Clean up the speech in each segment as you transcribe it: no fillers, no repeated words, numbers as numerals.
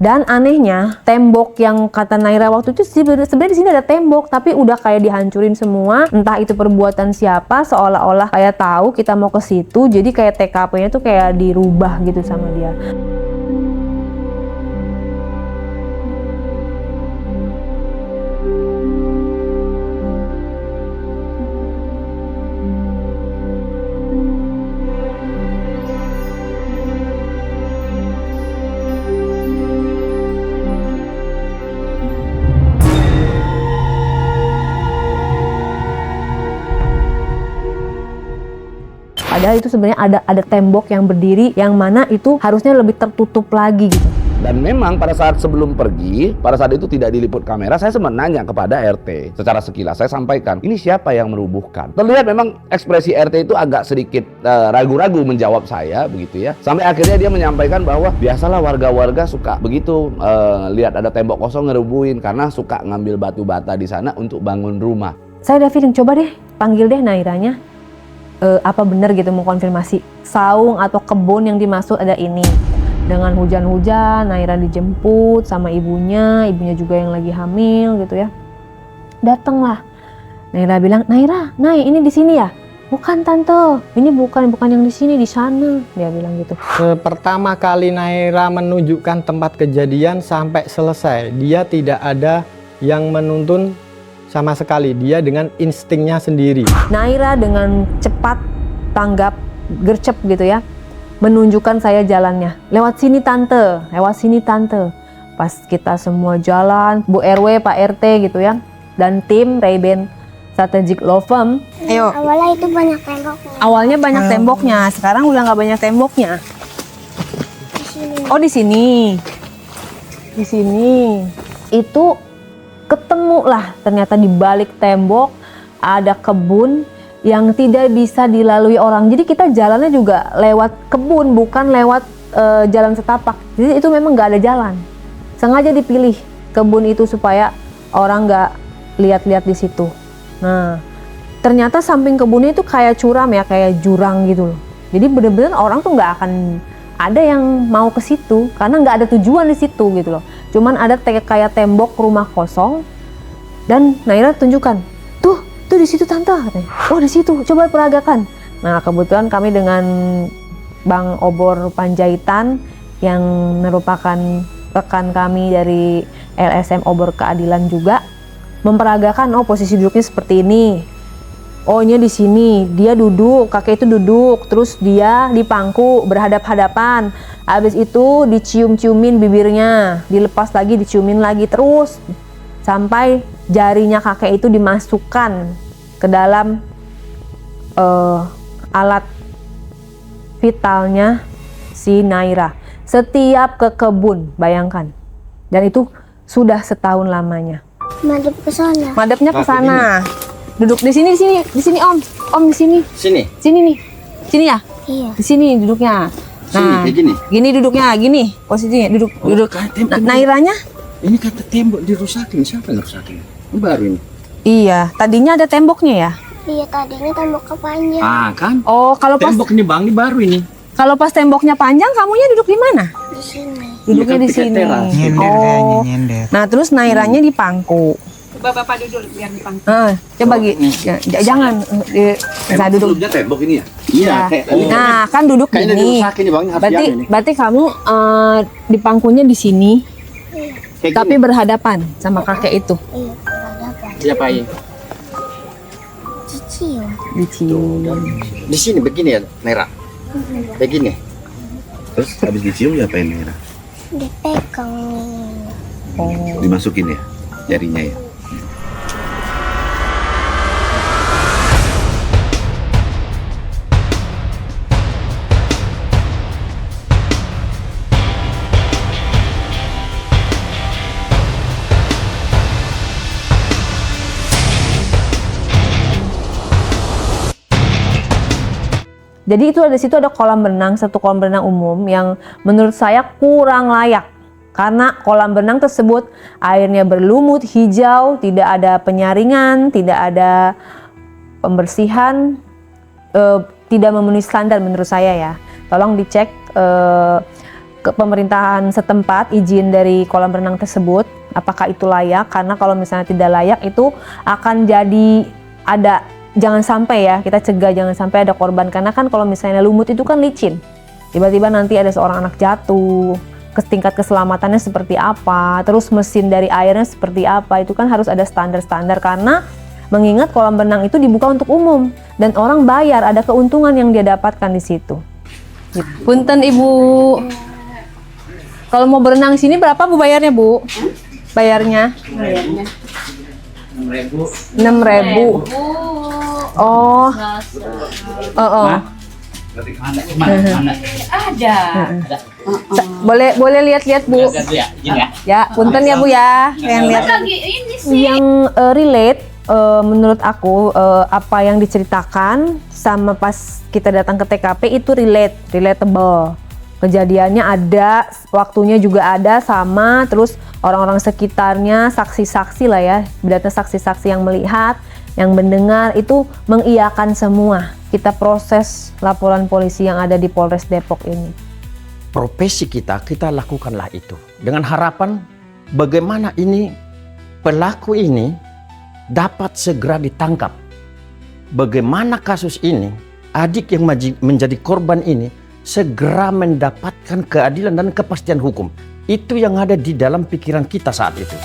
Dan anehnya, tembok yang kata Naira waktu itu sebenarnya di sini ada tembok, tapi udah kayak dihancurin semua. Entah itu perbuatan siapa, seolah-olah kayak tahu kita mau ke situ, jadi kayak TKP-nya tuh kayak dirubah gitu sama dia. Padahal itu sebenarnya ada tembok yang berdiri yang mana itu harusnya lebih tertutup lagi gitu. Dan memang pada saat sebelum pergi, pada saat itu tidak diliput kamera, saya sempat nanya kepada RT. Secara sekilas saya sampaikan, ini siapa yang merubuhkan? Terlihat memang ekspresi RT itu agak sedikit ragu-ragu menjawab saya begitu ya. Sampai akhirnya dia menyampaikan bahwa biasalah warga-warga suka begitu lihat ada tembok kosong ngerubuhin karena suka ngambil batu bata di sana untuk bangun rumah. Saya ada feeling, coba deh panggil deh Nairanya. Apa benar gitu mau konfirmasi saung atau kebun yang dimaksud ada ini. Dengan hujan-hujan Naira dijemput sama ibunya juga yang lagi hamil gitu ya. Datanglah Naira bilang, Naira, Nay ini di sini ya? Bukan tante, ini bukan yang di sini, di sana, dia bilang gitu. Pertama kali Naira menunjukkan tempat kejadian sampai selesai, dia tidak ada yang menuntun sama sekali, dia dengan instingnya sendiri. Naira dengan cepat tanggap, gercep gitu ya, menunjukkan saya jalannya. Lewat sini tante, lewat sini tante. Pas kita semua jalan, Bu RW, Pak RT gitu ya, dan tim Ray-Ban Strategic Law Firm. Ayo. Awalnya itu banyak temboknya. Awalnya banyak temboknya, sekarang udah nggak banyak temboknya. Di sini. Oh di sini, di sini. Itu ketemu lah ternyata di balik tembok ada kebun yang tidak bisa dilalui orang. Jadi kita jalannya juga lewat kebun, bukan lewat jalan setapak. Jadi itu memang nggak ada jalan. Sengaja dipilih kebun itu supaya orang nggak lihat-lihat di situ. Nah, ternyata samping kebunnya itu kayak curam ya, kayak jurang gitu loh. Jadi bener-bener orang tuh nggak akan ada yang mau ke situ karena nggak ada tujuan di situ gitu loh. Cuman ada kayak tembok rumah kosong dan Naira tunjukkan, tuh di situ tante. Oh di situ, coba peragakan. Nah kebetulan kami dengan Bang Obor Panjaitan yang merupakan rekan kami dari LSM Obor Keadilan juga memperagakan. Oh posisi duduknya seperti ini. Oh ini di sini, dia duduk, kakek itu duduk, terus dia di pangku berhadap-hadapan. Habis itu dicium-ciumin bibirnya, dilepas lagi, diciumin lagi terus sampai jarinya kakek itu dimasukkan ke dalam alat vitalnya si Naira. Setiap ke kebun, bayangkan. Dan itu sudah setahun lamanya. Madep ke sana. Madepnya ke sana. Duduk di sini Om di sini. Sini. Sini nih. Sini ya? Iya. Di sini duduknya. Sini, kayak gini? Gini duduknya, gini posisinya, duduk. Nairanya? Ini kata tembok dirusakin, siapa yang rusakin? Ini baru ini. Iya, tadinya ada temboknya ya? Iya tadinya temboknya panjang. Ah kan? Oh, kalau pas Tembok ini bang, ini baru ini. temboknya panjang, kamunya duduk di mana? Di sini. Duduknya Iya, kan di tiket sini. teras. Nyender kayaknya, nyender. Nah, terus Nairanya di pangku. Bapak duduk biar di pangku. Coba jangan saya duduk. Sebelumnya tembok ini ya? Iya. Nah, kan duduk Kayaknya gini. dirusakin nih bang, ini harus diambil nih. Berarti kamu di pangkunya di sini, Kayak tapi gini. berhadapan sama kakek itu. Iya berhadapan. Siapa ini? Cicil. Dicium. Di sini begini ya, Nera. Begini. Terus habis dicium diapain Naira? Dipegang. Oh. Dimasukin ya jarinya ya. Jadi itu ada situ ada kolam renang, satu kolam renang umum yang menurut saya kurang layak. Karena kolam renang tersebut airnya berlumut, hijau, tidak ada penyaringan, tidak ada pembersihan, tidak memenuhi standar menurut saya ya. Tolong dicek ke pemerintahan setempat izin dari kolam renang tersebut, apakah itu layak, karena kalau misalnya tidak layak itu akan jadi ada, jangan sampai ya, kita cegah jangan sampai ada korban, karena kan kalau misalnya lumut itu kan licin, tiba-tiba nanti ada seorang anak jatuh, tingkat keselamatannya seperti apa, terus mesin dari airnya seperti apa, itu kan harus ada standar-standar, karena mengingat kolam renang itu dibuka untuk umum dan orang bayar, ada keuntungan yang dia dapatkan di situ. Punten Ibu. Kalau mau berenang sini berapa Bu bayarnya Bu? Bayarnya? 6.000. Oh. Oh. Ada. Boleh lihat-lihat Bu. Ya, punten ya Bu ya. Yang lihat. Yang relate menurut aku apa yang diceritakan sama pas kita datang ke TKP itu relatable. Kejadiannya ada, waktunya juga ada sama, terus orang-orang sekitarnya, saksi-saksi lah ya, berarti saksi-saksi yang melihat, yang mendengar itu mengiyakan semua. Kita proses laporan polisi yang ada di Polres Depok ini. Profesi kita lakukanlah itu dengan harapan bagaimana ini pelaku ini dapat segera ditangkap. Bagaimana kasus ini, adik yang menjadi korban ini segera mendapatkan keadilan dan kepastian hukum. Itu yang ada di dalam pikiran kita saat itu.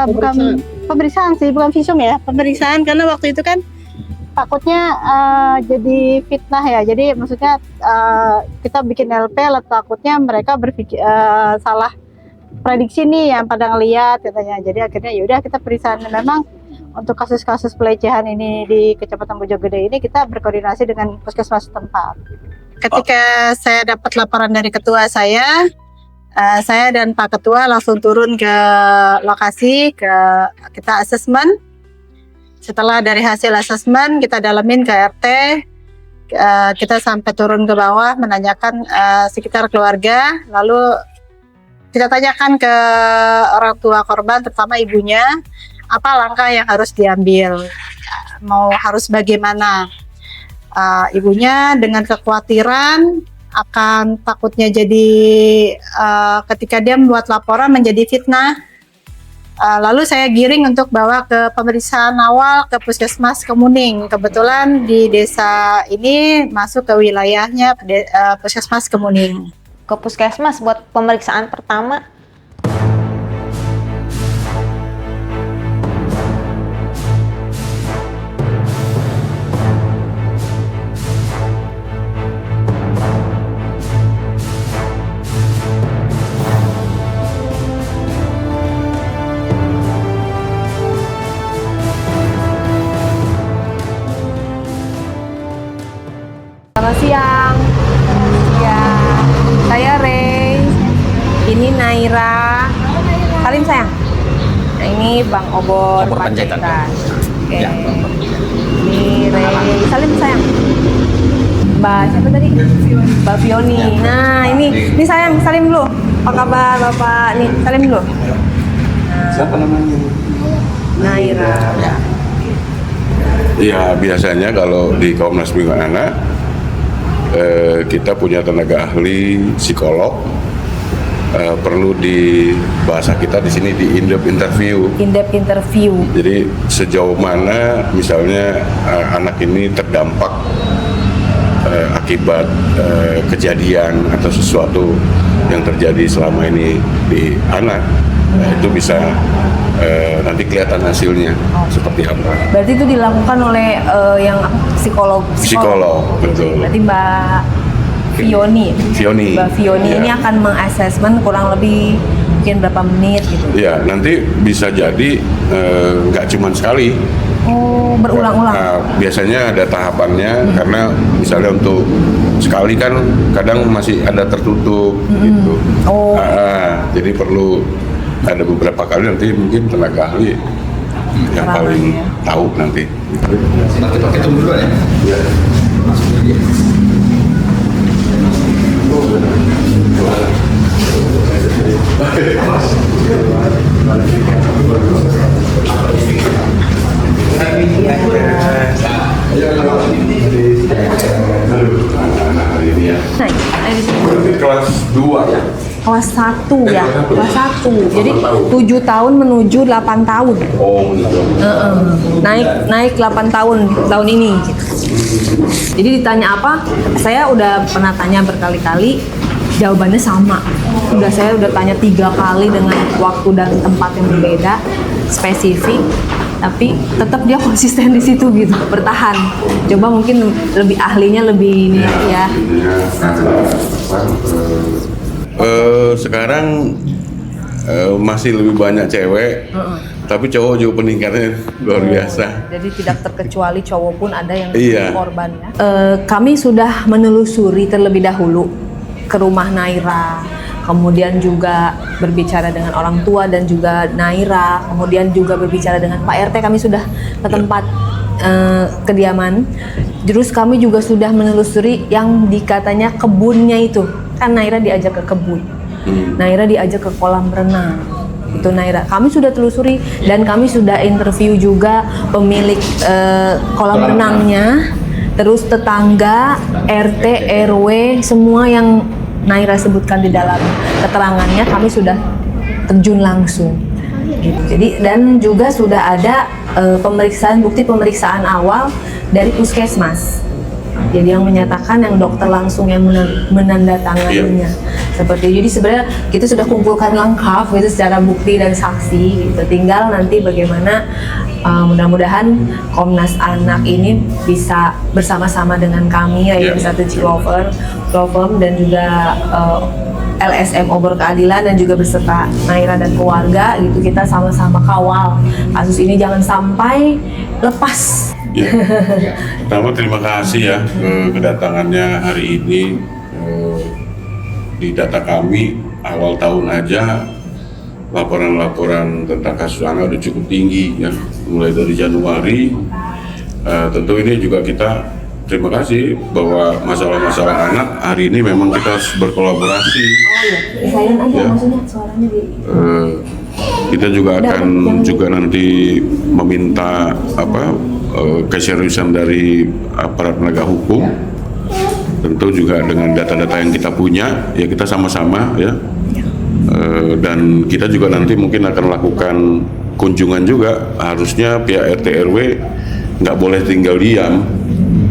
Bukan pemeriksaan sih, bukan visum ya, pemeriksaan, karena waktu itu kan takutnya jadi fitnah ya, jadi maksudnya kita bikin LP lah, takutnya mereka berpikir salah prediksi nih yang pada ngeliat katanya, jadi akhirnya yaudah kita periksaan. Memang untuk kasus-kasus pelecehan ini di Kecamatan Bojonggede ini kita berkoordinasi dengan puskesmas setempat. Ketika saya dapat laporan dari ketua saya dan Pak Ketua langsung turun ke lokasi, kita asesmen. Setelah dari hasil asesmen kita dalamin ke RT, kita sampai turun ke bawah menanyakan sekitar keluarga, lalu kita tanyakan ke orang tua korban, terutama ibunya, apa langkah yang harus diambil, harus bagaimana. Ibunya dengan kekhawatiran akan takutnya jadi ketika dia membuat laporan menjadi fitnah. Lalu saya giring untuk bawa ke pemeriksaan awal ke Puskesmas Kemuning. Kebetulan di desa ini masuk ke wilayahnya Puskesmas Kemuning. Ke Puskesmas buat pemeriksaan pertama. Selamat siang. Ya, saya Rey. Ini Naira. Salim sayang. Nah, ini Bang Obor Panjaitan. Oke. Ini Rey. Salim sayang. Mbak siapa tadi? Mbak Fioni. Nah, ini sayang, salim dulu. Apa kabar Bapak? Nih, salim dulu. Nah, Siapa namanya? Naira. Ya, biasanya kalau di Komnas Perlindungan Anak kita punya tenaga ahli psikolog, perlu di bahasa kita di sini di in-depth interview. In-depth interview. Jadi sejauh mana misalnya anak ini terdampak akibat kejadian atau sesuatu yang terjadi selama ini di anak, itu bisa nanti kelihatan hasilnya seperti apa. Berarti itu dilakukan oleh yang psikolog, betul. Berarti Mbak Fioni. Mbak Fioni ya. ini akan mengasesmen kurang lebih mungkin berapa menit gitu. Ya, nanti bisa jadi nggak cuma sekali. Oh, berulang-ulang. Biasanya ada tahapannya, karena misalnya untuk sekali kan kadang masih ada tertutup gitu. Oh. Jadi perlu ada beberapa kali nanti mungkin tenaga ahli yang paling tahu nanti. Nanti pakai tunggu dulu ya. Ya. Kelas 2 ya. Kelas 1 ya, kelas 1. Jadi 7 tahun menuju 8 tahun. Oh, gitu. Naik 8 tahun tahun ini. Jadi ditanya apa? Saya udah pernah tanya berkali-kali, jawabannya sama. Saya udah tanya 3 kali dengan waktu dan tempat yang berbeda, spesifik. Tapi tetap dia konsisten di situ gitu, bertahan. Coba mungkin lebih ahlinya lebih ini ya. Sekarang masih lebih banyak cewek, tapi cowok juga peningkatannya luar biasa. Jadi tidak terkecuali cowok pun ada yang Iya. korban ya. Kami sudah menelusuri terlebih dahulu ke rumah Naira, kemudian juga berbicara dengan orang tua dan juga Naira, kemudian juga berbicara dengan Pak RT. Kami sudah ke tempat kediaman. Terus kami juga sudah menelusuri yang dikatanya kebunnya itu. Kan Naira diajak ke kebun, Naira diajak ke kolam renang. Itu Naira. Kami sudah telusuri dan kami sudah interview juga pemilik kolam renangnya, terus tetangga, RT, RW, semua yang Naira sebutkan di dalam keterangannya kami sudah terjun langsung. Gitu. Jadi dan juga sudah ada bukti pemeriksaan awal dari puskesmas. Jadi yang menyatakan yang dokter langsung yang menandatanganinya. Seperti jadi sebenarnya kita sudah kumpulkan lengkap gitu secara bukti dan saksi gitu. Tinggal nanti bagaimana mudah-mudahan Komnas Anak ini bisa bersama-sama dengan kami Yayasan Satu Cilover dan juga LSM Obor Keadilan dan juga beserta Naira dan keluarga gitu, kita sama-sama kawal kasus ini jangan sampai lepas. Ya. Pertama terima kasih ya kedatangannya hari ini. Di data kami awal tahun aja laporan-laporan tentang kasus anak udah cukup tinggi ya, mulai dari Januari. Tentu ini juga kita terima kasih bahwa masalah-masalah anak hari ini memang kita harus berkolaborasi. Silent aja Ya. maksudnya suaranya di. Kita juga akan juga nanti meminta keseriusan dari aparat penegak hukum. Tentu juga dengan data-data yang kita punya, ya kita sama-sama ya. Dan kita juga nanti mungkin akan lakukan kunjungan juga. Harusnya pihak RT RW nggak boleh tinggal diam.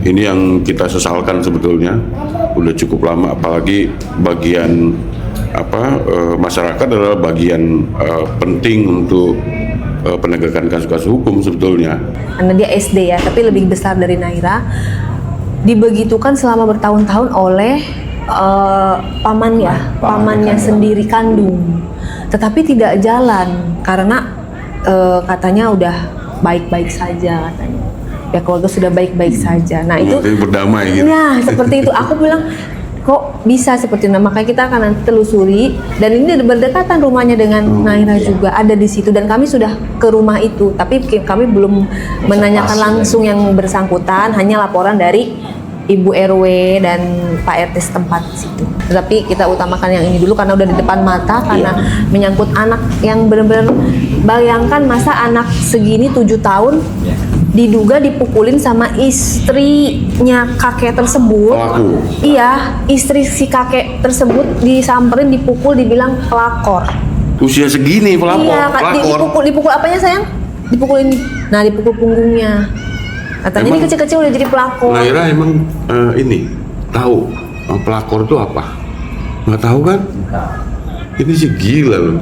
Ini yang kita sesalkan sebetulnya. Udah cukup lama, apalagi bagian masyarakat adalah bagian penting untuk penegakan kasus-kasus hukum sebetulnya. Karena dia SD ya, tapi lebih besar dari Naira. Dibegitukan selama bertahun-tahun oleh pamannya sendiri kandung. Tetapi tidak jalan karena katanya udah baik-baik saja katanya. Ya keluarga sudah baik-baik saja. Nah itu berdamai gitu. Ya seperti itu. Aku bilang kok bisa seperti itu. Nah, makanya kita akan nanti telusuri dan ini berdekatan rumahnya dengan Naira juga ada di situ dan kami sudah ke rumah itu. Tapi kami belum menanyakan langsung yang bersangkutan, hanya laporan dari Ibu RW dan Pak RT setempat situ. Tetapi kita utamakan yang ini dulu karena udah di depan mata, karena menyangkut anak yang benar-benar, bayangkan masa anak segini 7 tahun diduga dipukulin sama istrinya kakek tersebut. Iya, istri si kakek tersebut disamperin, dipukul, dibilang pelakor. Usia segini pelakor. Iya, dipukul apanya sayang? Dipukul ini. Nah, dipukul punggungnya. Katanya ini kecil-kecil udah jadi pelakor. Naira emang ini tahu pelakor itu apa? Nggak tahu kan? Ini sih gila loh.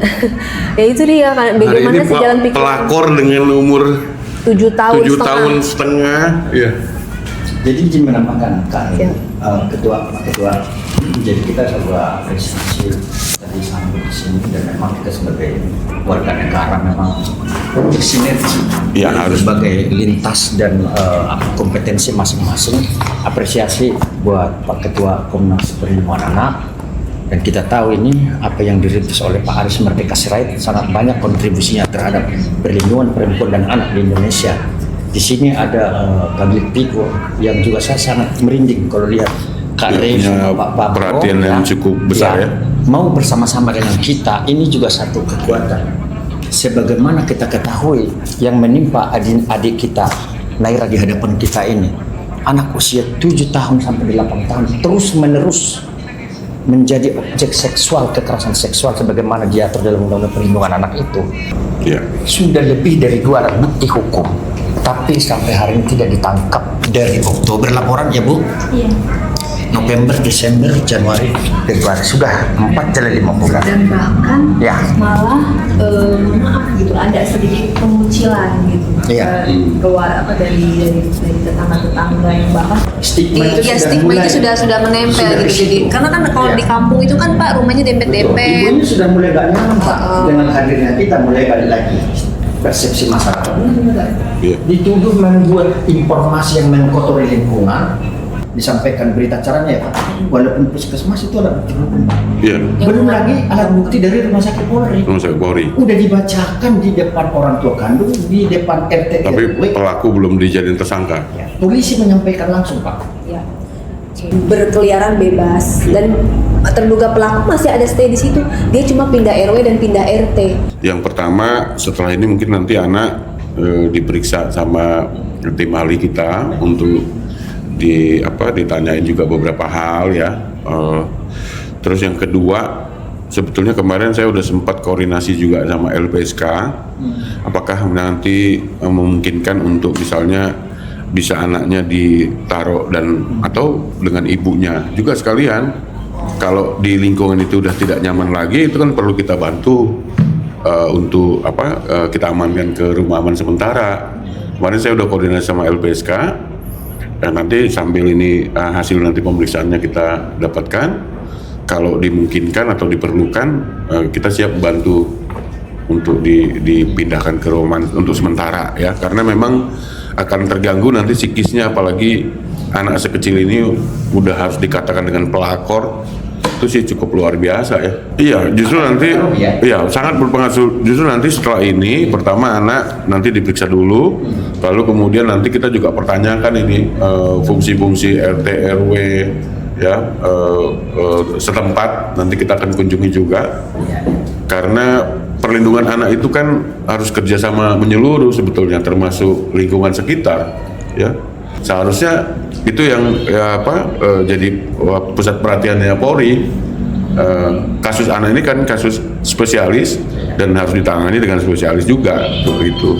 Ya itu dia kan, bagaimana sih jalan pikir pelakor dengan umur 7 tahun setengah. Ya. Jadi izin menambahkan ketua, jadi kita coba apresiasi tadi sampai di sini dan memang kita sebagai warga negara memang bersinergi Ya, harus sebagai lintas dan kompetensi masing-masing. Apresiasi buat Pak Ketua Komnas Perlindungan Anak Dan kita tahu ini apa yang dirintis oleh Pak Aris Merdeka Sirait sangat banyak kontribusinya terhadap perlindungan perempuan dan anak di Indonesia. Di sini ada public figure yang juga saya sangat merinding kalau lihat Kak Rey sama Pak Pablo, perhatian yang cukup besar ya. mau bersama-sama dengan kita. Ini juga satu kekuatan. Sebagaimana kita ketahui yang menimpa adik kita Naira di hadapan kita ini, anak usia 7 tahun sampai 8 tahun terus menerus menjadi objek seksual, kekerasan seksual sebagaimana diatur dalam Undang-Undang Perlindungan Anak itu. Ya. Sudah lebih dari 2 bukti hukum, tapi sampai hari ini tidak ditangkap. Dari Oktober laporan ya Bu? Iya. November, Desember, Januari, Februari, sudah 4 jalan 5 bulan. Dan bahkan Ya. malah maaf gitu ada sedikit kemunculan gitu. Iya. Keluar apa dari tetangga-tetangga yang bahkan Stigma itu Iya, sudah stigma mulai. itu sudah menempel Sudah gitu. di situ. Jadi karena kan kalau Iya. di kampung itu kan Pak rumahnya Betul. dempet-dempet. Ibunya sudah mulai gak nyaman Pak dengan hadirnya kita, mulai balik lagi persepsi masyarakat. Iya. Dituduh membuat informasi yang mengkotori lingkungan, disampaikan berita acaranya ya Pak. Walaupun puskesmas itu alat bukti hukum. Iya. Belum lagi alat bukti dari rumah sakit Polri. Rumah sakit Polri. Udah dibacakan di depan orang tua kandung, di depan RT Tapi RW. pelaku belum dijadiin tersangka. Ya, polisi menyampaikan langsung Pak. Ya. Berkeliaran bebas dan terduga pelaku masih ada stay di situ. Dia cuma pindah RW dan pindah RT. Yang pertama, setelah ini mungkin nanti anak diperiksa sama tim ahli kita untuk ditanyain juga beberapa hal ya. Terus yang kedua, sebetulnya kemarin saya udah sempat koordinasi juga sama LPSK. Apakah nanti memungkinkan untuk misalnya bisa anaknya ditaruh atau dengan ibunya juga sekalian. Kalau di lingkungan itu udah tidak nyaman lagi, itu kan perlu kita bantu untuk kita amankan ke rumah aman sementara. Kemarin saya udah koordinasi sama LPSK. Dan nanti sambil ini hasil nanti pemeriksaannya kita dapatkan, kalau dimungkinkan atau diperlukan kita siap bantu untuk dipindahkan ke rumah untuk sementara ya, karena memang akan terganggu nanti psikisnya, apalagi anak sekecil ini udah harus dikatakan dengan pelakor, itu sih cukup luar biasa ya. Iya, justru nanti sangat berpengaruh. Justru nanti setelah ini pertama anak nanti diperiksa dulu, lalu kemudian nanti kita juga pertanyakan ini fungsi-fungsi RT RW ya setempat, nanti kita akan kunjungi juga. Karena perlindungan anak itu kan harus kerjasama menyeluruh sebetulnya, termasuk lingkungan sekitar ya. Seharusnya itu yang jadi pusat perhatiannya Polri. Kasus anak ini kan kasus spesialis dan harus ditangani dengan spesialis juga begitu.